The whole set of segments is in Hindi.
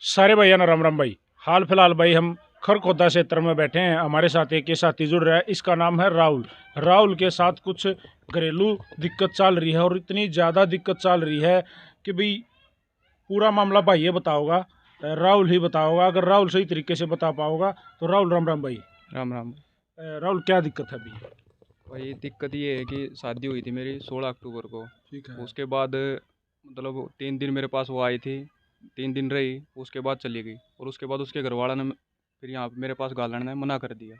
सारे भैया ना राम राम भाई। हाल फिलहाल भाई हम खरखोदा क्षेत्र में बैठे हैं। हमारे साथ एक ये साथी जुड़ रहा है, इसका नाम है राहुल। राहुल के साथ कुछ घरेलू दिक्कत चल रही है और इतनी ज़्यादा दिक्कत चल रही है कि भाई पूरा मामला भाई ये बताओगा, राहुल ही बताओगा। अगर राहुल सही तरीके से बता पाओगा तो राहुल राम राम भाई। राम राम। राहुल क्या दिक्कत है अभी? भाई दिक्कत ये है कि शादी हुई थी मेरी 16 अक्टूबर को। ठीक है। उसके बाद मतलब 3 दिन मेरे पास वो आई थी, 3 दिन रही, उसके बाद चली गई। और उसके बाद उसके घर वाला ने फिर यहाँ पे मेरे पास गालने ने मना कर दिया।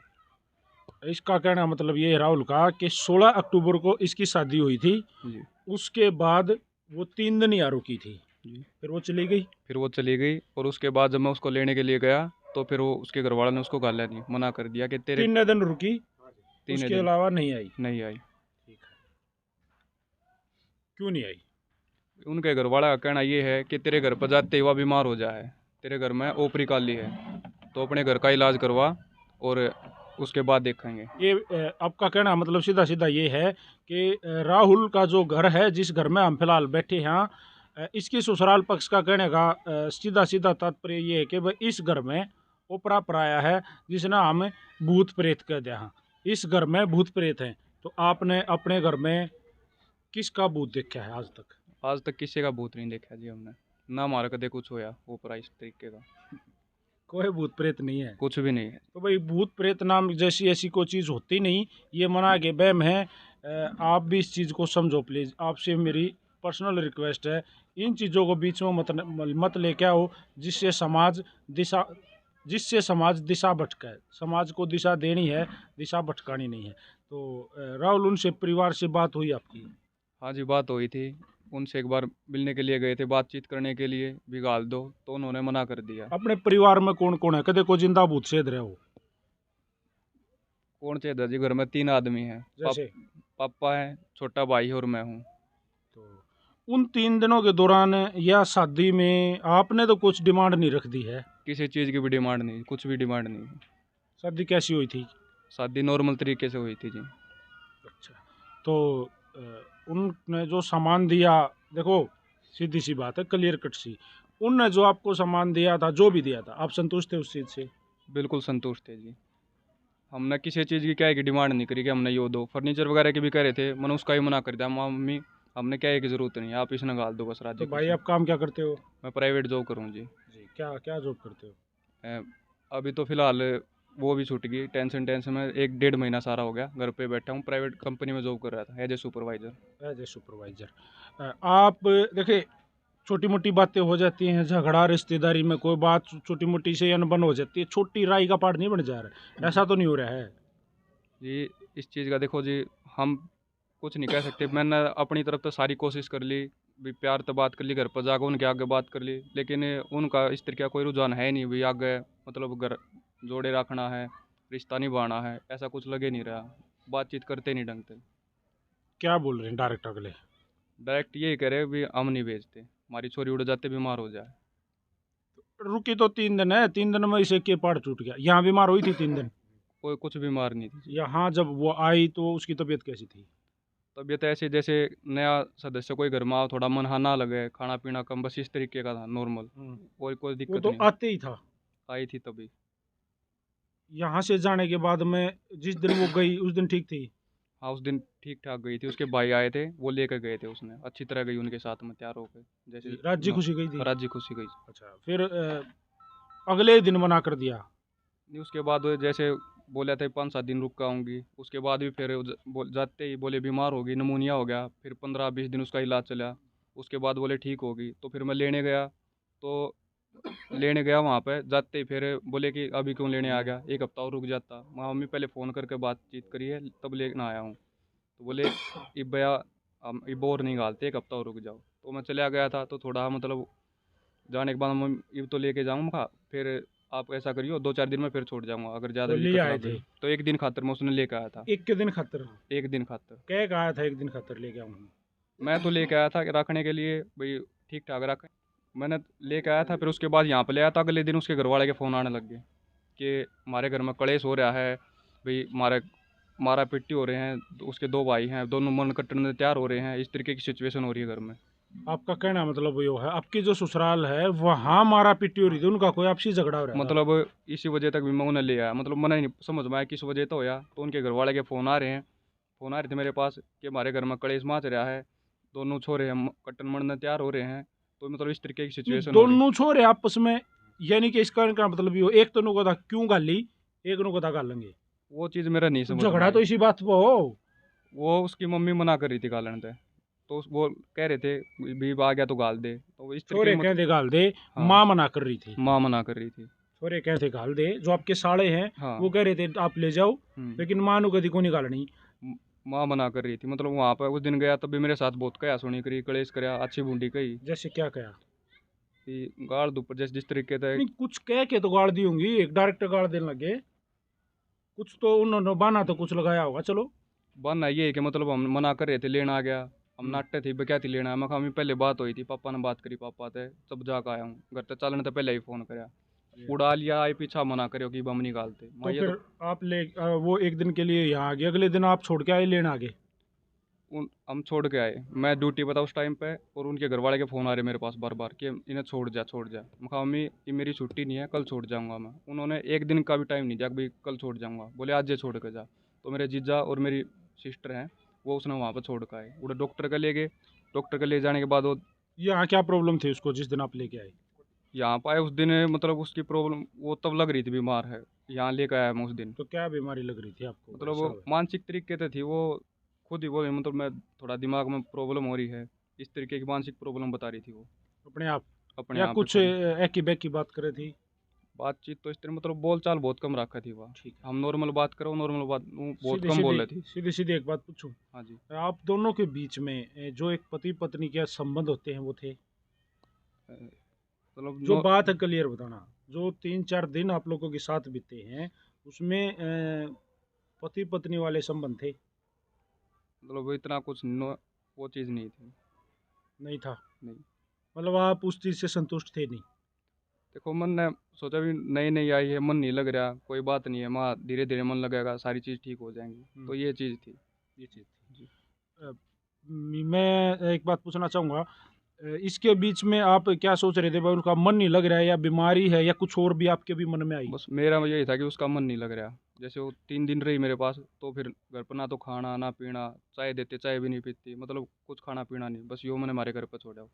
इसका कहना मतलब ये है राहुल का कि 16 अक्टूबर को इसकी शादी हुई थी। जी उसके बाद वो 3 दिन यहाँ रुकी थी, जी। फिर वो चली गई। फिर वो चली गई और उसके बाद जब मैं उसको लेने के लिए गया तो फिर वो उसके घर वाला ने उसको गाला नहीं, मना कर दिया कि तेरे 3 दिन रुकी, 3 उसके दिन अलावा नहीं आई। नहीं आई। ठीक है। क्यों नहीं आई? उनके घर वाला का कहना ये है कि तेरे घर पर जाते ही वह बीमार हो जाए, तेरे घर में ओपरी काली है, तो अपने घर का इलाज करवा और उसके बाद देखेंगे। ये आपका कहना मतलब सीधा सीधा ये है कि राहुल का जो घर है, जिस घर में हम फिलहाल बैठे हैं, इसकी ससुराल पक्ष का कहने का सीधा सीधा तात्पर्य ये है कि भाई इस घर में ओपरा पराया है, जिसने हम भूत प्रेत कह दिया। हाँ, इस घर में भूत प्रेत हैं। तो आपने अपने घर में किसका भूत देखा है आज तक? आज तक किसी का भूत नहीं देखा जी हमने, ना हमारा कदे कुछ होया ऊपर इस तरीके का कोई भूत प्रेत नहीं है। कुछ भी नहीं है। तो भाई भूत प्रेत नाम जैसी ऐसी कोई चीज़ होती नहीं, ये मना के वहम है। आप भी इस चीज़ को समझो प्लीज़। आपसे मेरी पर्सनल रिक्वेस्ट है, इन चीज़ों को बीच में मत लेके आओ, जिससे समाज दिशा जिससे समाज दिशा भटका है। समाज को दिशा देनी है, दिशा भटकानी नहीं है। तो राहुल, उनसे परिवार से बात हुई आपकी? हाँ जी, बात हुई थी। उनसे एक बार मिलने के लिए गए थे, बातचीत करने के लिए भी गाल दो, तो उन्होंने मना कर दिया। अपने परिवार में कौन कौन है? कदे को जिंदा भूत सेध रहे हो? कौन से दादाजी, घर में 3 आदमी हैं। जैसे पापा है, छोटा भाई और मैं हूँ। तो उन 3 दिनों के दौरान या शादी में आपने तो कुछ डिमांड नहीं रख दी है? किसी चीज़ की भी डिमांड नहीं, कुछ भी डिमांड नहीं। शादी कैसी हुई थी? शादी नॉर्मल तरीके से हुई थी जी। अच्छा। तो अ, उनने जो सामान दिया, देखो सीधी सी बात है, क्लियर कट सी। उनने जो आपको सामान दिया था, जो भी दिया था, आप संतुष्ट थे उस चीज़ से? बिल्कुल संतुष्ट थे जी। हमने किसी चीज़ की क्या है कि डिमांड नहीं करी कि हमने ये दो। फर्नीचर वगैरह की भी कह रहे थे, मैंने उसका ही मना कर दिया। मम्मी, हमने क्या है कि ज़रूरत नहीं है, आप इसने गाल दो बस, तो राजी भाई खुशी। आप काम क्या करते हो? मैं प्राइवेट जॉब करूँ जी। जी, क्या क्या जॉब करते हो? अ, अभी तो फ़िलहाल वो भी छूट गई, टेंशन टेंशन में 1 डेढ़ महीना सारा हो गया घर पे बैठा हूँ। प्राइवेट कंपनी में जॉब कर रहा था as a supervisor. As a supervisor. आप देखिए, छोटी मोटी बातें हो जाती हैं, झगड़ा रिश्तेदारी में कोई बात छोटी मोटी से अनबन हो जाती है, छोटी राई का पहाड़ नहीं बन जा रहा है, ऐसा तो नहीं हो रहा है? जी, इस चीज़ का देखो जी, हम कुछ नहीं कह सकते। मैंने अपनी तरफ तो सारी कोशिश कर ली, भी प्यार तो बात कर ली, घर पर जाकर उनके आगे बात कर ली, लेकिन उनका इस तरह का कोई रुझान है नहीं भी आगे, मतलब घर जोड़े रखना है, रिश्ता निभाना है, ऐसा कुछ लगे नहीं रहा। बातचीत करते नहीं ढंग से। क्या बोल रहे हैं डायरेक्ट अगले? डायरेक्ट यही कह रहे भी हम नहीं भेजते, हमारी छोरी उड़ जाते बीमार हो जाए। रुकी तो 3 दिन है, 3 दिन में इसे के पार टूट गया। यहाँ बीमार हुई थी 3 दिन? कोई कुछ बीमार नहीं थी जी। यहाँ जब वो आई तो उसकी तबीयत कैसी थी? तबीयत ऐसे जैसे नया सदस्य कोई घर में आओ, थोड़ा मन हाँ ना लगे, खाना पीना कम, बस इस तरीके का था, नॉर्मल। हम्म। कोई कोई वो दिक्कत तो नहीं। आते ही था। आई थी तभी। यहाँ से जाने के बाद में जिस दिन वो गई उस दिन ठीक थी? हाँ, उस दिन ठीक ठाक गई थी, उसके भाई आए थे, वो लेकर गए थे, उसने अच्छी तरह गई उनके साथ में तैयार होकर, जैसे राज्य खुशी गई थी? राजी खुशी गई। अच्छा, फिर अगले दिन मना कर दिया? नहीं, उसके बाद वो जैसे बोला था 5 7 दिन रुक कर आऊँगी, उसके बाद भी फिर जाते ही बोले बीमार होगी, नमूनिया हो गया, फिर 15 20 दिन उसका इलाज चला। उसके बाद बोले ठीक होगी, तो फिर मैं लेने गया। तो लेने गया वहाँ पे, जाते ही फिर बोले कि अभी क्यों लेने आ गया, एक हफ्ता और रुक जाता। मैं मम्मी पहले फ़ोन करके बातचीत करी है तब लेना आया हूँ। तो बोले इब भैया, हम इब और नहीं घालते, एक हफ्ता और रुक जाओ। तो मैं चला गया था, तो थोड़ा मतलब जाने के बाद मैं इब तो लेके जाऊँगा, फिर आप ऐसा करियो 2 4 दिन में फिर छोड़ जाऊँगा, अगर ज़्यादा तो भी ले दिक्कत आए खराब थे? हुई। तो एक दिन खातर मैं उसने लेके आया था। एक के दिन खातर? एक दिन खातर कह के आया था एक दिन खातर लेके आऊंगा? मैं तो लेके आया था कि रखने के लिए, भाई ठीक ठाक रखें। मैंने लेके आया था, फिर उसके बाद यहाँ पे ले आया था। अगले दिन उसके घर वाले के फ़ोन आने लग गए कि हमारे घर में कलेश हो रहा है, भाई हमारे मारा पिट्टी हो रहे हैं, तो उसके 2 भाई हैं, दोनों मन कटने तैयार हो रहे हैं, इस तरीके की सिचुएशन हो रही है घर में। आपका कहना मतलब ये है आपकी जो ससुराल है वहाँ मारा पीटी हो रही थी, उनका कोई आपसी झगड़ा हो रहा था? मतलब इसी वजह तक भी मैं उन्हें ले आया, मतलब मना ही नहीं समझ में आया किस वजह तो होया। तो उनके घर वाले के फ़ोन आ रहे हैं, फ़ोन आ रहे थे मेरे पास कि हमारे घर में कलेश मच रहा है, दोनों छोरे हम कट्टन मरने तैयार हो रहे हैं। तो मतलब इस तरीके की नहीं, सिचुएशन हो रही। दोनों छोरे आपस में, यानी कि इसका इनका मतलब ये हो, एक तो नुको था क्यों गाली, एक नुको था गालेंगे, वो चीज़ मेरा नहीं तो समझ में झगड़ा आई। तो इसी बात पे हो। वो उसकी मम्मी मना कर रही थी गालन पे, तो वो कह रहे थे भी आ गया तो गाल दे, तो इस तरीके छोरे की कहते गाल दे, हाँ, माँ मना कर रही थी। माँ मना कर रही थी। छोरे कहते गाल दे, जो आपके साले हैं वो हाँ। कह रहे थे आप ले जाओ, हम्म। लेकिन माँ नु कदी को नहीं गालनी। माँ मना कर रही थी, मतलब वहाँ पर उस दिन गया तब भी मेरे साथ बहुत कया सुनी करी, कलेश करया, अच्छी बूंदी कही जैसे क्या कहा? कि गाड़ दो, पर जैसे जिस तरीके से। नहीं, कुछ कह के तो गाड़ दी होंगी, एक डायरेक्ट गाड़ देने लगे, कुछ तो उन्होंने बहाना तो कुछ लगाया होगा। चलो। बहाना ये है कि मतलब हम मना कर रहे थे, लेना आ गया, हम हम्म। नाटे थे क्या थी लेना है। मैं कहा "हमें पहले बात हुई थी, पापा ने बात करी, पापा थे तब जाकर आया हूँ घर तक, चलने तो पहले ही फ़ोन कराया, उड़ा लिया आई पीछा मना करो कि बम निकालते तो मैं ये फिर तो। आप वो एक दिन के लिए यहाँ आ गए, अगले दिन आप छोड़ के आए लेने आ गए? हम छोड़ के आए, मैं ड्यूटी पर था उस टाइम पे, और उनके घर वाले के फ़ोन आ रहे मेरे पास बार बार कि इन्हें छोड़ जा छोड़ जा। मैं कहा मम्मी ये मेरी छुट्टी नहीं है, कल छोड़ जाऊँगा मैं। उन्होंने एक दिन का भी टाइम नहीं दिया कि भाई कल छोड़ जाऊँगा, बोले आज ये छोड़ के जा। तो मेरे जीजा और मेरी सिस्टर हैं, वो उसने वहाँ पर छोड़ के आए, उधर डॉक्टर का ले गए। डॉक्टर का ले जाने के बाद वो यहाँ क्या प्रॉब्लम थी उसको जिस दिन आप लेके आए? यहाँ पर आए उस दिन, मतलब उसकी प्रॉब्लम वो तब लग रही थी बीमार है, यहाँ लेकर आया मैं उस दिन। तो क्या बीमारी लग रही थी आपको भाई मतलब वो साहब? मानसिक तरीके से थी वो, खुद ही बोले मतलब मैं थोड़ा दिमाग में प्रॉब्लम हो रही है, इस तरीके की मानसिक प्रॉब्लम बता रही थी वो अपने आप? अपने या आप ही कुछ खुद। एकी बैकी बात करे थी? बातचीत तो इस तरह मतलब बोल चाल बहुत कम रखा थी वह। ठीक है। हम नॉर्मल बात करो, नॉर्मल बात वो बहुत सीधी कम सीधी बोल रही थी। सीधी सीधी एक बात पूछूं? हाँ जी। आप दोनों के बीच में जो एक पति पत्नी के संबंध होते हैं वो थे? मतलब जो नो बात है क्लियर बताना। जो 3-4 दिन आप लोगों के साथ बीते हैं उसमें पति पत्नी वाले संबंध थे? मतलब वो इतना कुछ नो, वो चीज़ नहीं थी। नहीं था? नहीं। मतलब आप उस चीज़ से संतुष्ट थे नहीं? देखो मन ने सोचा भी नई नई आई है, मन नहीं लग रहा, कोई बात नहीं है माँ, धीरे धीरे मन लगेगा, सारी चीज़ ठीक हो जाएंगी, हम्म, तो ये चीज़ थी। ये चीज़ थी। जी। अ, मैं एक बात पूछना चाहूँगा, इसके बीच में आप क्या सोच रहे थे भाई, उनका मन नहीं लग रहा है या बीमारी है या कुछ और भी आपके भी मन में आई? बस मेरा यही था कि उसका मन नहीं लग रहा। जैसे वो 3 दिन रही मेरे पास, तो फिर घर पर ना तो खाना ना पीना, चाय देते चाय भी नहीं पीती, मतलब कुछ खाना पीना नहीं, बस यो मैंने हमारे घर पर छोड़ा, मैंने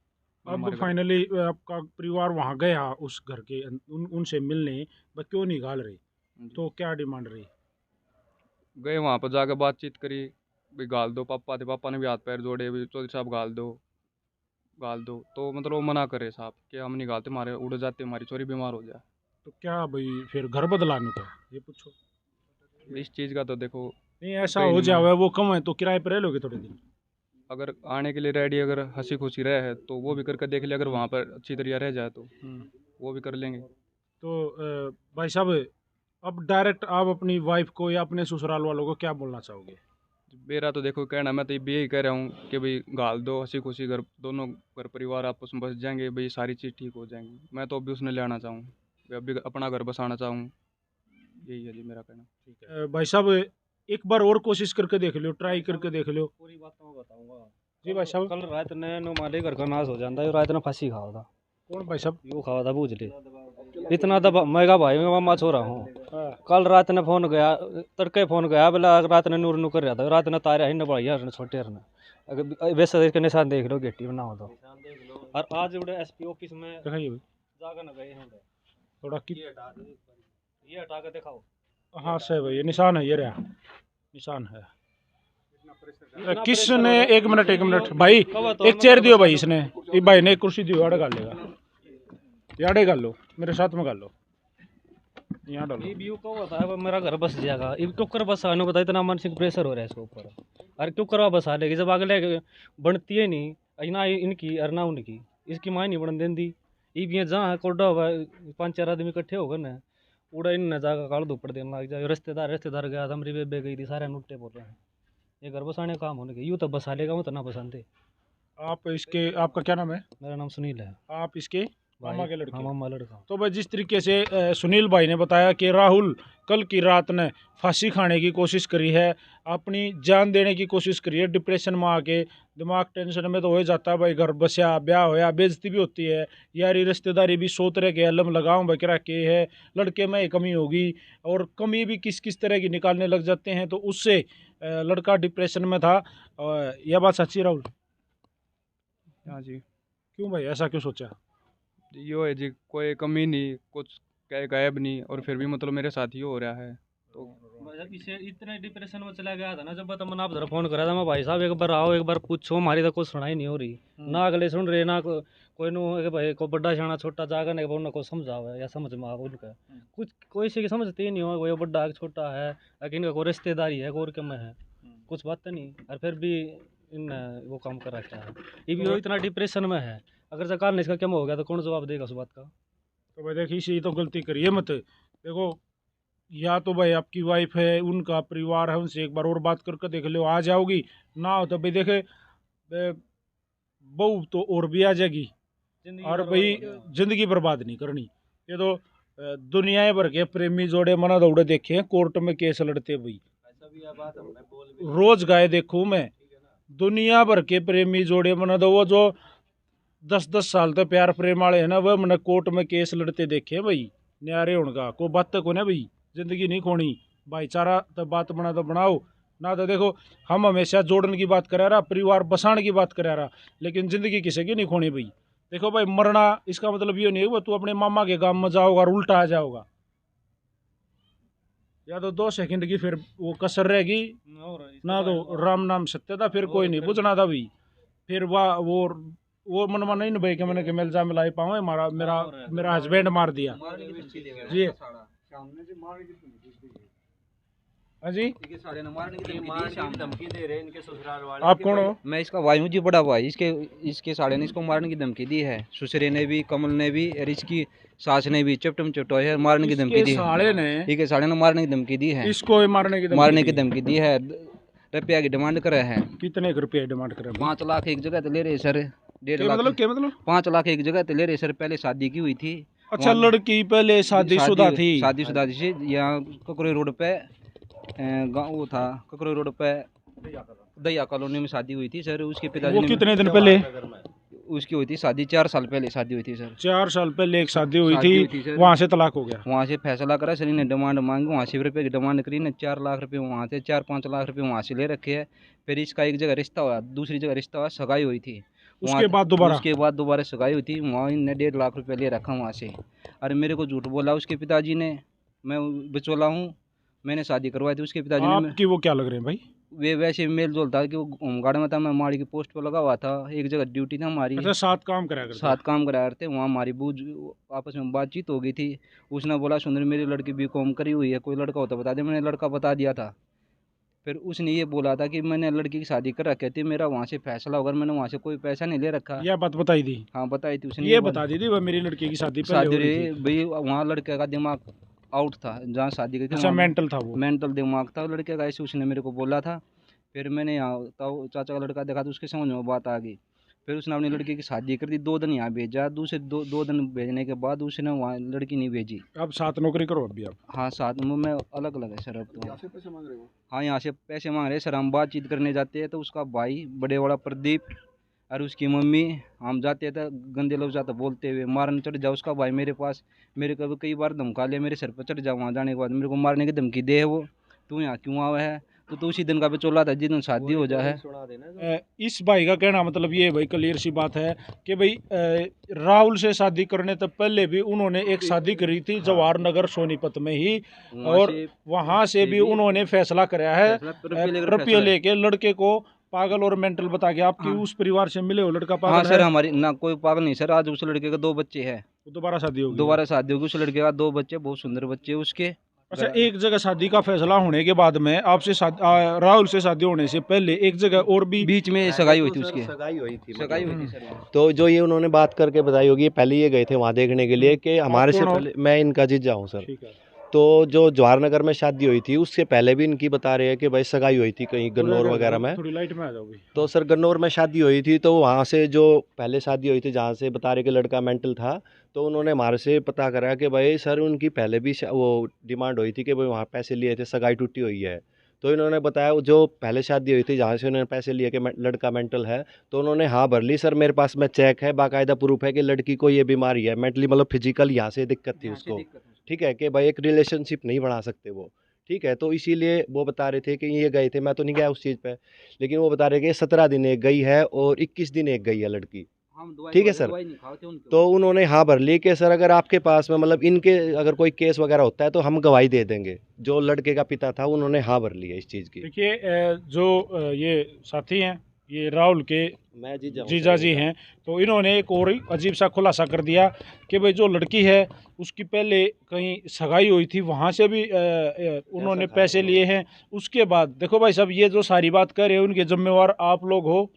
अब हमारे घर। फाइनली आपका परिवार वहाँ गया उस घर के उनसे मिलने, बस क्यों नहीं गाल रहे? जी। तो क्या डिमांड रही? गए वहाँ पर जाकर बातचीत करी, भी गाल दो, पापा थे, पापा ने भी हाथ पैर जोड़े, भी चौधरी साहब गाल दो, तो मतलब वो मना करे साहब कि हम नहीं गालते, हमारे उड़ जाते, हमारी चोरी बीमार हो जाए। तो क्या भाई फिर घर बदलाने का ये पूछो? इस चीज़ का तो देखो नहीं, ऐसा कहीं हो नहीं मन। जावे वो कम है तो किराए पर रह लोगे थोड़े दिन? अगर आने के लिए रेडी, अगर हंसी खुशी रहे है तो वो भी करके देख ले, अगर हम्म, वहाँ पर अच्छी तरह रह जाए तो हम्म। वो भी कर लेंगे। तो भाई साहब, अब डायरेक्ट आप अपनी वाइफ को या अपने ससुराल वालों को क्या बोलना चाहोगे? मेरा तो देखो कहना, मैं तो यही कह रहा हूँ कि भाई गाल दो, हंसी खुशी घर दोनों घर परिवार आपस में बस जाएंगे, भाई सारी चीज़ ठीक हो जाएंगी। मैं तो अभी उसने ले आना चाहूँ, मैं अभी अपना घर बसाना चाहूँ, यही है जी मेरा कहना। ठीक है भाई साहब, एक बार और कोशिश करके देख लो, ट्राई करके देख लो। पूरी बात तो मैं बताऊंगा। जी भाई साहब। कल रात ने नो माले घर का नाश हो जाता है, रात ने फांसी खावा था। कौन भाई साहब? यू खावा था बूझ ले, इतना दबा मैं कहा भाई मैं मामा छोरा हूँ। हाँ। कल रात ने फोन गया, तड़के फोन गया बोला रात ने नूर नू कर रहा था, रात ने तारे ही न बढ़िया छोटे हरने। अगर वैसे इसके निशान देख लो गेटी में ना हो तो। और आज उड़े एसपी ऑफिस में दिखाइए भाई जाकर न गए हैं उड़े। थोड़ा कि। ये हटा के दिखाओ। हाँ सही भाई, ये निशान है, ये रहा निशान है। इतना किसने? प्रेशर हो एक मिनट भाई, कब तो एक चेयर दियो भाई इसने, ये भाई ने एक कुर्सी दियो, आड़े गाल लेगा, ये आड़े गाल लो, मेरे साथ में गाल लो, यहाँ डालो। ये व्यू को बताया वो मेरा घर बस जाएगा, ये क्यों कर बसा ने बता, इतना मानसिक प्रेशर हो रहा है इसके ऊपर। अरे क्यों करवा बसा लेगी जब अगले बनती है नहीं, ना इनकी और ना उनकी, इसकी माँ नहीं बन देती। ये भी जहाँ कोडा हुआ 5-4 आदमी इकट्ठे हो गए ना, उड़ा इन जाकर काल धुपड़ देने लग जाए। रिश्तेदार गया था, मेरी बेबे गई थी, सारे नुट्टे बोल रहे हैं ये घर बसाने का काम होने के, यूँ तो बसा लेगा वो तो ना बसाते। आप इसके, आपका क्या नाम है? मेरा नाम सुनील है। आप इसके मामा के लड़के। हाँ मामा लड़का। तो भाई जिस तरीके से सुनील भाई ने बताया कि राहुल कल की रात ने फांसी खाने की कोशिश करी है, अपनी जान देने की कोशिश करी है, डिप्रेशन में आके दिमाग टेंशन में तो हो ही जाता है भाई, घर बसा ब्याह होया बेइज्जती भी होती है, यारी रिश्तेदारी भी सौ तरह के अलम लगाऊं बकरा के है, लड़के में कमी होगी और कमी भी किस किस तरह की निकालने लग जाते हैं, तो उससे लड़का डिप्रेशन में था। यह बात सच्ची है राहुल? हाँ जी, क्यों भाई ऐसा क्यों सोचा? यो है जी, कोई कमी नहीं, कुछ कहे गायब नहीं, और फिर भी मतलब मेरे साथ ही हो रहा है। तो जब इसे इतने डिप्रेशन में चला गया था ना, जब तो मैंने आप जरा फोन करा था, मैं भाई साहब एक बार आओ, एक बार पूछो, हमारी तो कुछ सुनाई नहीं हो रही, ना अगले सुन रहे ना कोई नो है कि भाई को बड़ा शाना छोटा जाकर नहीं उन्हें को समझाओ है या समझ में आओ उनका कुछ कोई से समझते ही नहीं हो, कोई बड़ा है छोटा है, इनका कोई रिश्तेदारी है और क्या में है, कुछ बात नहीं, और फिर भी इन वो काम कर रखा है, ये भी वो इतना डिप्रेशन में है, अगर सरकार ने इसका क्या हो गया तो कौन जवाब देगा उस बात का? तो भाई देखिए इसी तो गलती करिए मत, देखो या तो भाई आपकी वाइफ है, उनका परिवार है, उनसे एक बार और बात करके देख लो, आ जाओगी, ना हो तो भाई देखे बहू तो और भी आ जाएगी, और भाई जिंदगी बर्बाद नहीं करनी। ये तो दुनिया भर के प्रेमी जोड़े मना दौड़े देखे हैं, कोर्ट में केस लड़ते भाई, रोज गाए देखूं मैं, दुनिया भर के प्रेमी जोड़े मना दो, वो जो 10-10 साल तक प्यार प्रेम वाले है ना, वह मैंने कोर्ट में केस लड़ते देखे भाई, न्यारे उनका कोई बात तक हो ना भाई, जिंदगी नहीं खोनी, भाईचारा तो बात बना तो बनाओ ना, तो देखो हम हमेशा जोड़न की बात करा रहा, परिवार बसाण की बात करा रहा, लेकिन जिंदगी किसी की नहीं खोनी भाई। देखो भाई मरना इसका मतलब ये नहीं है तू अपने मामा के गांव में जाओगा और उल्टा आ जाओगा, या तो 2 सेकंड की फिर वो कसर रहेगी ना, तो राम नाम सत्य था, फिर कोई नहीं पूछना था भाई, फिर वाह वो मनवा नहीं भाई कि मैंने मिल जा मिलाई पाऊँ, हमारा मेरा मेरा हस्बैंड मार दिया जी। हाँ जी, आप कौन हो? मैं इसका भाई हूँ जी, बड़ा भाई, इसके साले ने इसको मारने की धमकी दी है, सुसरे ने भी, कमल ने भी, और इसकी सास ने भी चपटम चपटोए है, मारने की धमकी दी है, इसके साले ने मारने की धमकी दी है, इसको मारने की धमकी दी है, रुपया की डिमांड करे है। कितने रुपये डिमांड करे? 5 लाख एक जगह तो ले रहे सर, 1.5 लाख क्या मतलब 5 लाख एक जगह तो ले रहे सर, पहले शादी की हुई थी। अच्छा, लड़की पहले शादीशुदा थी? शादीशुदा थी, यहाँ ककरोई रोड पे गाँव वो था, ककरोई रोड पे दया कॉलोनी में शादी हुई थी सर, उसके पिताजी ने। कितने दिन पहले उसकी हुई थी शादी? 4 साल पहले शादी हुई थी सर। 4 साल पहले एक शादी हुई थी, वहाँ से तलाक हो गया। वहाँ से फैसला करा सर, ने डिमांड मांगी, वहाँ से रुपये की डिमांड करी ने, 4 लाख रुपये वहाँ से, 4-5 लाख रुपये वहाँ से ले रखे है। फिर इसका एक जगह रिश्ता हुआ, दूसरी जगह रिश्ता हुआ, सगाई हुई थी, उसके बाद दोबारा सगाई हुई थी, वहाँ इनने 1.5 लाख रुपये ले रखा वहाँ से। अरे मेरे को झूठ बोला उसके पिताजी ने, मैं बिचौला हूँ, मैंने शादी करवाई थी उसके पिताजी ने। आपकी वो क्या लग रहे हैं भाई? वे वैसे मेल जोल था कि वो होमगार्ड में था, मैं माड़ी की पोस्ट पर लगा हुआ था, एक जगह ड्यूटी था हमारी। अच्छा, साथ काम कराया करते वहाँ हमारी बूझ आपस में बातचीत हो गई थी। उसने बोला सुंदर मेरी लड़की बीकॉम करी हुई है, कोई लड़का हो तो बता दे, मैंने लड़का बता दिया था। फिर उसने ये बोला था कि मैंने लड़की की शादी कर रखी थी, मेरा वहाँ से फैसला होगा, मैंने वहाँ से कोई पैसा नहीं ले रखा। यह बात बताई थी? हाँ बताई थी उसने, ये बता दी थी वह मेरी लड़की की शादी भाई, वहाँ लड़के का दिमाग आउट था जहाँ शादी की। अच्छा, मेंटल था वो? मेंटल दिमाग था लड़के का, ऐसे उसने मेरे को बोला था। फिर मैंने यहाँ चाचा का लड़का देखा तो उसके समझ में बात आ गई। फिर उसने अपनी लड़की की शादी कर दी, 2 दिन यहाँ भेजा, दूसरे 2 दिन भेजने के बाद उसने वहाँ लड़की नहीं भेजी। अब साथ नौकरी करो अभी आप? हाँ, साथ में अलग अलग है सर अब तो। पैसे मांग रहे हो? हाँ, यहाँ से पैसे मांग रहे सर। हम बातचीत करने जाते हैं तो उसका भाई बड़े वाला प्रदीप और उसकी मम्मी, हम जाते थे गंदे लोग जाते बोलते हुए, मारने चढ़ जाओ उसका भाई मेरे पास, मेरे को कई बार धमका लिया, मेरे सर पर चढ़ जाओ, वहाँ जाने के बाद मेरे को मारने की धमकी दे है वो, तू यहाँ क्यों आवा है, तो उसी दिन का बिचौला था जिस दिन शादी हो जाए। इस भाई का कहना मतलब ये भाई क्लियर सी बात है कि भाई राहुल से शादी करने तक पहले भी उन्होंने एक शादी करी थी जवाहर नगर सोनीपत में ही, और वहाँ से भी उन्होंने फैसला कराया है रुपये लेके लड़के को पागल और मेंटल बता के। आपकी उस परिवार से मिले हो लड़का पागल? हाँ सर, हमारी ना कोई पागल नहीं सर। आज उस लड़के के 2 बच्चे हैं, दोबारा शादी होगी उस लड़के का 2 बच्चे, बहुत सुंदर बच्चे उसके। अच्छा, एक जगह शादी का फैसला होने के बाद में आपसे राहुल से शादी होने से पहले एक जगह और भी बीच में सगाई हुई थी उसकी। सगाई हुई थी सर। तो जो ये उन्होंने बात करके बताई होगी, पहले ये गए थे वहाँ देखने के लिए कि हमारे से पहले, मैं इनका जीजा हूँ सर। तो जो जवाहर नगर में शादी हुई थी उससे पहले भी इनकी बता रहे हैं कि भाई सगाई हुई थी कहीं गन्नौर वगैरह में। थोड़ी लाइट में आ जाओ भाई। तो सर गन्नौर में शादी हुई थी, तो वहाँ से जो पहले शादी हुई थी जहाँ से बता रहे कि लड़का मेंटल था, तो उन्होंने हमारे से पता करा कि भाई सर उनकी पहले भी वो डिमांड हुई थी कि भाई वहाँ पैसे लिए थे, सगाई टूटी हुई है। तो इन्होंने बताया जो पहले शादी हुई थी जहाँ से उन्होंने पैसे लिए कि लड़का मेंटल है, तो उन्होंने हाँ भर ली। सर मेरे पास में चेक है, बाकायदा प्रूफ है कि लड़की को ये बीमारी है, मेंटली मतलब फिजिकल यहाँ से दिक्कत थी उसको, ठीक है, कि भाई एक रिलेशनशिप नहीं बढ़ा सकते वो, ठीक है। तो इसीलिए वो बता रहे थे कि ये गए थे, मैं तो नहीं गया उस चीज़ पे, लेकिन वो बता रहे कि 17 दिन एक गई है और 21 दिन एक गई है लड़की, ठीक है सर। तो उन्होंने हाँ भर ली कि सर अगर आपके पास में मतलब इनके अगर कोई केस वगैरह होता है तो हम गवाही दे देंगे। जो लड़के का पिता था उन्होंने हाँ भर ली है इस चीज़ की। देखिए जो ये साथी हैं, ये राहुल के मैं जीजा जी हैं, तो इन्होंने एक और अजीब सा खुलासा कर दिया कि भाई जो लड़की है उसकी पहले कहीं सगाई हुई थी, वहाँ से भी उन्होंने पैसे लिए हैं। उसके बाद देखो भाई साहब, ये जो सारी बात कर रहे हैं उनके जिम्मेवार आप लोग हो,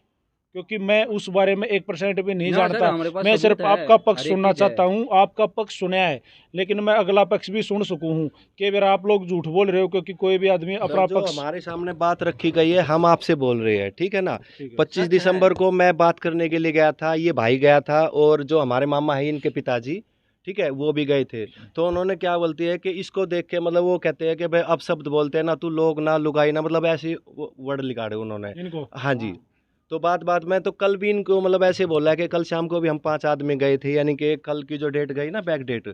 क्योंकि मैं उस बारे में 1% भी नहीं जानता। मैं सिर्फ आपका पक्ष सुनना चाहता हूँ, आपका पक्ष सुना है, लेकिन मैं अगला पक्ष भी सुन सकूँ हूँ कि अगर आप लोग झूठ बोल रहे हो, क्योंकि कोई भी आदमी अपना पक्ष, हमारे सामने बात रखी गई है, हम आपसे बोल रहे हैं, ठीक है ना। 25 दिसंबर को मैं बात करने के लिए गया था, ये भाई गया था, और जो हमारे मामा है इनके पिताजी, ठीक है, वो भी गए थे। तो उन्होंने क्या बोलती है कि इसको देख के मतलब वो कहते हैं कि भाई अब शब्द बोलते हैं ना, तू लोग ना लुगाई ना, मतलब ऐसे वर्ड लिखाड़े उन्होंने इनको। हाँ जी। तो बात में तो कल भी इनको मतलब ऐसे बोला है कि कल शाम को भी हम 5 आदमी गए थे, यानी कि कल की जो डेट गई ना बैक डेट,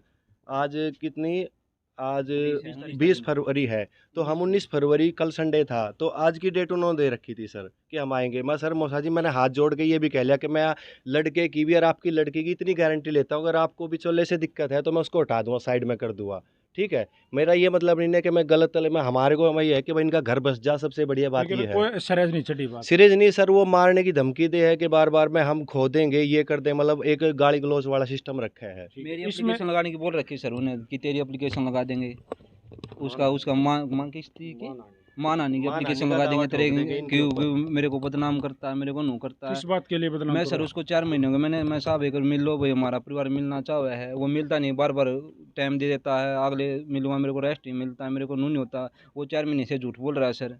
आज कितनी, आज 20 फरवरी है, तो हम 19 फरवरी, कल संडे था, तो आज की डेट उन्होंने दे रखी थी सर कि हम आएंगे। मैं सर मौसा जी मैंने हाथ जोड़ के ये भी कह लिया कि मैं लड़के की भी और आपकी लड़की की इतनी गारंटी लेता हूँ, अगर आपको भी चोले से दिक्कत है तो मैं उसको हटा दूँगा, साइड में कर दूँगा, ठीक है। मेरा ये मतलब नहीं है कि मैं गलत तले में, हमारे को ये है कि भाई इनका घर बस जा, सबसे बढ़िया बात ये है। कोई सीरियस नहीं चढ़ी बात, सीरियस नहीं सर, वो मारने की धमकी दे है कि बार बार में हम खो देंगे, ये कर दें, मतलब एक गाली गलौज वाला सिस्टम रखा है। मेरी एप्लीकेशन लगाने की बोल रखी सर उन्हें कि तेरी एप्लीकेशन लगा देंगे, उसका माँ किस्ती की मानानी की एप्लीकेशन लगा देंगे तेरे, क्यों मेरे को बदनाम करता है, मेरे को नू करता है। किस बात के लिए बदनाम मैं कर सर रहा उसको 4 महीने हो गए, मैं साहब एक बार मिल लो भाई, हमारा परिवार मिलना चाहे है, वो मिलता नहीं, बार बार टाइम दे देता है, अगले मिलूंगा, मेरे को रेस्ट नहीं मिलता है, मेरे को नू नहीं होता। वो 4 महीने से झूठ बोल रहा है सर,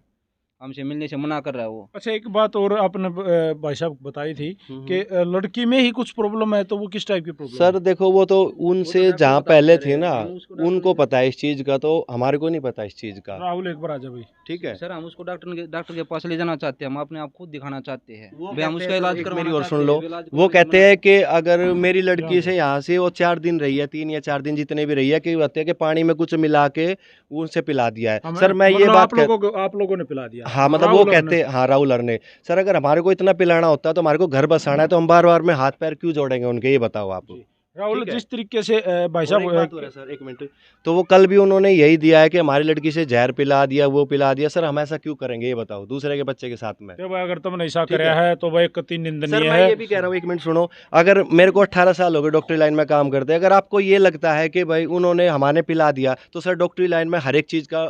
हमसे मिलने से मना कर रहा है वो। अच्छा, एक बात और आपने भाई साहब बताई थी कि लड़की में ही कुछ प्रॉब्लम है, तो वो किस टाइप की प्रॉब्लम सर देखो वो तो उनसे जहाँ पहले थे ना उनको पता है इस चीज़ का, तो हमारे को नहीं पता इस चीज़ का। राहुल एक बार आ जा भाई। ठीक है सर, हम उसको डॉक्टर के पास ले जाना चाहते हैं, हम अपने आप खुद दिखाना चाहते हैं, भाई हम उसका इलाज करवाना मेरी और चाहते सुन हैं, लो, इलाज वो करवाने कहते हैं कि अगर मेरी लड़की से यहाँ से वो 4 दिन रही है, 3 या 4 दिन जितने भी रही है, कि कहते हैं कि पानी में कुछ मिला के उनसे पिला दिया है। सर मैं ये बात आप लोगों ने पिला दिया। हाँ मतलब वो कहते हैं, हाँ राहुल ने। सर अगर हमारे को इतना पिलाना होता है तो हमारे को घर बसाना है, तो हम बार बार में हाथ पैर क्यों जोड़ेंगे उनके, ये बताओ आप। राहुल जिस तरीके से भाई साहब सर एक मिनट, तो वो कल भी उन्होंने यही दिया है कि हमारी लड़की से जहर पिला दिया, वो पिला दिया। सर हम ऐसा क्यों करेंगे ये बताओ, दूसरे के बच्चे के साथ में। भाई अगर तुमने ऐसा कराया है तो भाई कतई निंदनीय सर है। मैं ये भी कह रहा हूँ, एक मिनट सुनो, अगर मेरे को 18 साल हो गए डॉक्टरी लाइन में काम करते, अगर आपको ये लगता है कि भाई उन्होंने हमारे पिला दिया, तो सर डॉक्टरी लाइन में हर एक चीज़ का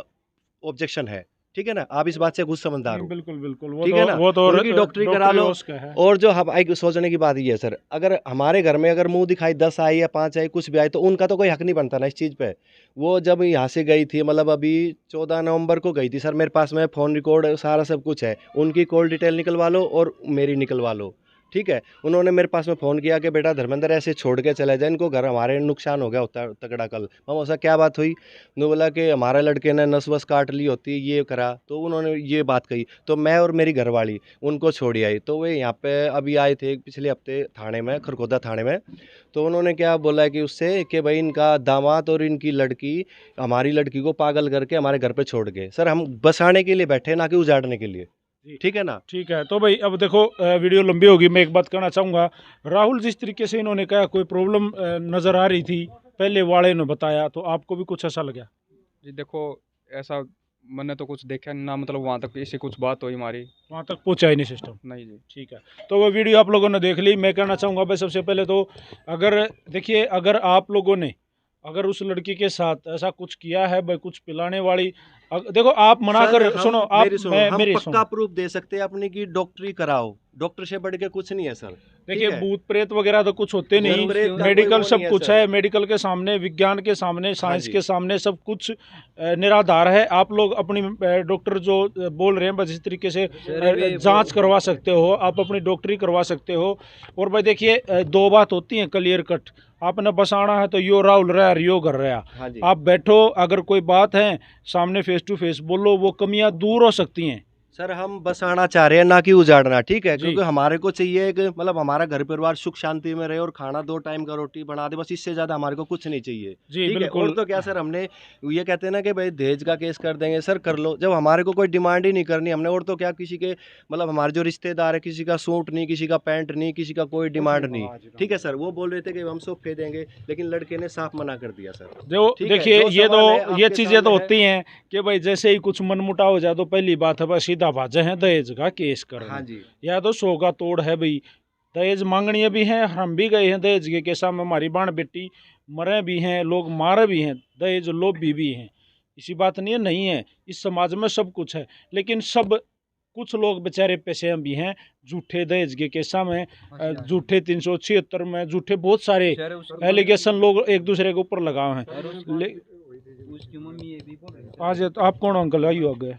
ऑब्जेक्शन है, ठीक है ना। आप इस बात से खुद समझदार हो, बिल्कुल बिल्कुल, ठीक है ना। वो तो उनकी डॉक्टरी करा लो। और जो हम एक सोचने की बात ये है सर, अगर हमारे घर में अगर मुंह दिखाई 10 आई या 5 आई, कुछ भी आई, तो उनका तो कोई हक नहीं बनता ना इस चीज़ पे। वो जब यहाँ से गई थी, मतलब अभी 14 नवंबर को गई थी सर, मेरे पास में फ़ोन रिकॉर्ड सारा सब कुछ है, उनकी कॉल डिटेल निकलवा लो और मेरी निकलवा लो, ठीक है। उन्होंने मेरे पास में फ़ोन किया कि बेटा धर्मेंद्र ऐसे छोड़ के चले जाए, इनको घर हमारे नुकसान हो गया होता है तगड़ा। कल हम ऐसा क्या बात हुई, उन्होंने बोला कि हमारे लड़के ने नस वस काट ली होती, ये करा, तो उन्होंने ये बात कही। तो मैं और मेरी घरवाली उनको छोड़ी आई, तो वे यहाँ पे अभी आए थे पिछले हफ्ते थाने में, खरगोदा थाने में। तो उन्होंने क्या बोला कि उससे कि भाई इनका दामाद और इनकी लड़की हमारी लड़की को पागल करके हमारे घर पे छोड़ गए। सर हम बसाने के लिए बैठे, ना कि उजाड़ने के लिए, ठीक है ना। ठीक है, तो भाई अब देखो वीडियो लंबी होगी, मैं एक बात कहना चाहूँगा। राहुल जिस तरीके से इन्होंने कहा कोई प्रॉब्लम नज़र आ रही थी, पहले वाले ने बताया, तो आपको भी कुछ ऐसा लगा? जी देखो, ऐसा मैंने तो कुछ देखा ना, मतलब वहाँ तक ऐसी कुछ बात हुई हमारी, वहाँ तक पहुँचा ही नहीं सिस्टम। नहीं जी। ठीक है, तो वो वीडियो आप लोगों ने देख ली। मैं कहना चाहूँगा भाई सबसे पहले तो, अगर देखिए, अगर आप लोगों ने अगर उस लड़की के साथ ऐसा कुछ किया है भाई, कुछ पिलाने वाली, देखो आप मना कर, सुनो आप, हम पक्का प्रूफ दे सकते हैं अपनी की डॉक्टरी कराओ, डॉक्टर से बढ़ के कुछ नहीं है सर। देखिए ठीक है? भूत प्रेत वगैरह तो कुछ होते नहीं, भूत प्रेत का कोई मेडिकल वो सब नहीं है कुछ सर। है, मेडिकल के सामने, विज्ञान के सामने, साइंस जी। के सामने सब कुछ निराधार है। आप लोग अपनी डॉक्टर जो बोल रहे हैं बस इस तरीके से जांच करवा सकते हो, आप अपनी डॉक्टरी करवा सकते हो। और भाई देखिए दो बात होती है क्लियर कट, आपने बसाना है तो यो राहुल रहा यो कर रहा, हाँ जी। आप बैठो, अगर कोई बात है सामने फेस टू फेस बोलो, वो कमियां दूर हो सकती हैं। सर हम बसाना चाह रहे हैं ना कि उजाड़ना, ठीक है? जी। क्योंकि हमारे को चाहिए कि मतलब हमारा घर परिवार सुख शांति में रहे और खाना 2 टाइम का रोटी बना दे, बस इससे ज़्यादा हमारे को कुछ नहीं चाहिए। जी ठीक है? बिल्कुल। और तो क्या सर, हमने ये कहते हैं ना कि भाई दहेज का केस कर देंगे, सर कर लो। जब हमारे को कोई डिमांड ही नहीं करनी हमने, और तो क्या किसी के मतलब हमारे जो रिश्तेदार है, किसी का सूट नहीं, किसी का पैंट नहीं, किसी का कोई डिमांड नहीं। ठीक है सर? वो बोल रहे थे कि हम सोफे देंगे, लेकिन लड़के ने साफ मना कर दिया सर। जो ठीक है, देखिए जो ये सवाल है ये आपके चीजें तो सामने है। होती हैं कि भाई जैसे ही कुछ मनमुटाव हो जाए तो पहली बात है बस सीधा भाजे हैं दहेज का केस करने। हाँ जी। या तो सौ का तोड़ है भाई, दहेज मांगनी भी हैं, हम भी गए हैं दहेज के केसा में, हमारी बाण बेटी मरे भी हैं, लोग मारे भी हैं, दहेज लोभी भी हैं। इसी बात नहीं है, नहीं है, इस समाज में सब कुछ है, लेकिन सब कुछ लोग बेचारे पैसे भी हैं झूठे दहेज के केसा में, झूठे 376 में, झूठे बहुत सारे एलिगेशन लोग एक दूसरे के ऊपर लगाए हैं। उसकी मम्मी ये भी बोल रही है। आज तो आप कौन हो अंकल? आइए आगे।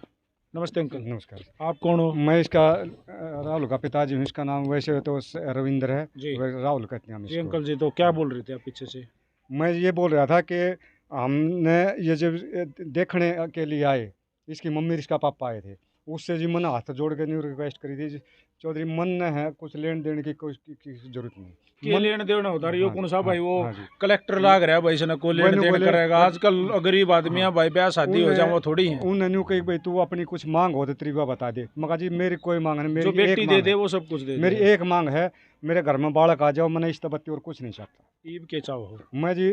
नमस्ते अंकल, नमस्कार। आप कौन हो? मैं इसका राहुल का पिताजी हूँ। इसका नाम वैसे तो रविंद्र है, जी। राहुल कहते हैं हम जी इसको। अंकल जी, तो क्या बोल रहे थे आप पीछे से? मैं ये बोल रहा था कि हमने ये जब देखने के लिए आए, इसकी मम्मी इसका पापा आए थे, उससे जी मैंने हाथ जोड़ के न्यू रिक्वेस्ट करी थी, चौधरी मन ने है कुछ लेन देन की कोई की जरूरत नहीं। के लेन देन होता है, यो हाँ, कौन सा भाई वो हाँ जी। कलेक्टर लाग रहा है भाई, इसने को लेन वही देन बोले- करेगा। आजकल गरीब आदमी है भाई, ब्याह शादी हो जाए वो थोड़ी है। उन्हें न्यू कही भाई तू अपनी कुछ मांग हो तो तरीका बता दे। मगर जी मेरी कोई मांग नहीं, जो मेरी एक बेटी दे मांग दे है। वो सब कुछ दे मेरी दे। एक मांग है, मेरे घर में बालक आ जाओ, मैंने इस तबत्ती और कुछ नहीं चाहता। ईब के चाहो। मैं जी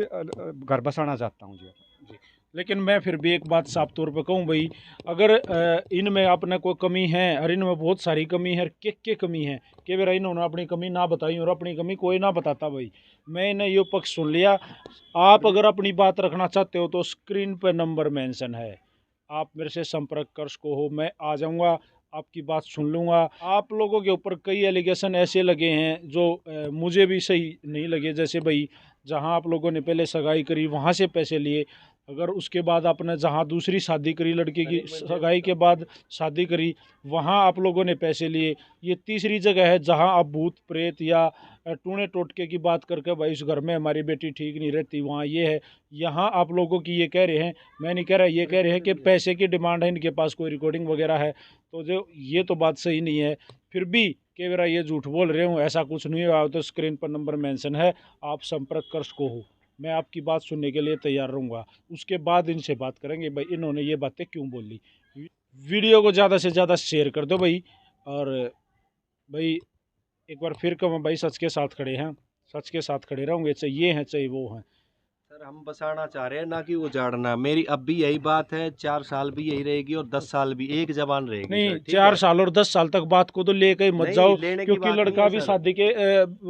घर बसाना चाहता हूँ जी। लेकिन मैं फिर भी एक बात साफ तौर पे कहूँ भाई, अगर इनमें अपने कोई कमी है, और इनमें बहुत सारी कमी है, के कमी है कि मेरा इन्होंने अपनी कमी ना बताई, और अपनी कमी कोई ना बताता भाई। मैंने ये पक्ष सुन लिया। आप अगर अपनी बात रखना चाहते हो तो स्क्रीन पर नंबर मेंशन है, आप मेरे से संपर्क कर सको हो, मैं आ जाऊँगा, आपकी बात सुन लूँगा। आप लोगों के ऊपर कई एलिगेशन ऐसे लगे हैं जो मुझे भी सही नहीं लगे। जैसे भाई जहाँ आप लोगों ने पहले सगाई करी वहाँ से पैसे लिए, अगर उसके बाद आपने जहाँ दूसरी शादी करी, लड़के की सगाई के बाद शादी करी, वहाँ आप लोगों ने पैसे लिए। ये तीसरी जगह है जहाँ आप भूत प्रेत या टूने टोटके की बात करके भाई इस घर में हमारी बेटी ठीक नहीं रहती, वहाँ ये है। यहाँ आप लोगों की ये कह रहे हैं, मैं नहीं कह रहा, ये कह रहे हैं कि पैसे की डिमांड है, इनके पास कोई रिकॉर्डिंग वगैरह है, तो जो ये तो बात सही नहीं है। फिर भी कि मेरा ये झूठ बोल रहे हूँ, ऐसा कुछ नहीं हुआ, तो स्क्रीन पर नंबर मेंशन है, आप संपर्क कर सको हो। मैं आपकी बात सुनने के लिए तैयार रहूँगा। उसके बाद इनसे बात करेंगे भाई इन्होंने ये बातें क्यों बोली। वीडियो को ज़्यादा से ज़्यादा शेयर कर दो भाई। और भाई एक बार फिर कहूँ भाई, सच के साथ खड़े हैं, सच के साथ खड़े रहेंगे, चाहे ये हैं चाहे वो हैं। सर हम बसाना चाह रहे हैं ना कि उजाड़ना। मेरी अब भी यही बात है, 4 साल भी यही रहेगी और 10 साल भी एक जबान रहेगी नहीं, सर, ठीक 4 है? साल और 10 साल तक बात को तो लेकर ही मत नहीं, जाओ, लेने की क्योंकि बात नहीं लड़का है भी सर। शादी के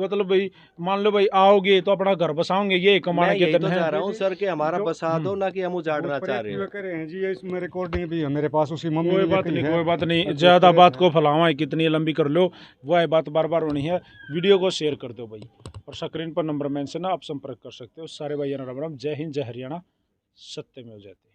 मतलब भाई मान लो भाई आओगे तो अपना घर बसाओगे, ये मैं कमाने के यही दिन तो चाह है। रहा हूँ सर कि हमारा जो- बसा दो, ना कि हम उजाड़ना चाह रहे हैं। कह रहे हैं जी, इसमें रिकॉर्डिंग भी है मेरे पास, उसकी मम्मी कोई ने बात कही नहीं, है। कोई बात नहीं, और ज़्यादा दूसरे- बात को फैलावा है, कितनी लंबी कर लो, वह बात बार बार होनी है। वीडियो को शेयर कर दो भाई, और स्क्रीन पर नंबर मेंशन है, आप संपर्क कर सकते हो। सारे भाइयों राम राम, जय हिंद, जय हरियाणा, सत्य में हो जाते।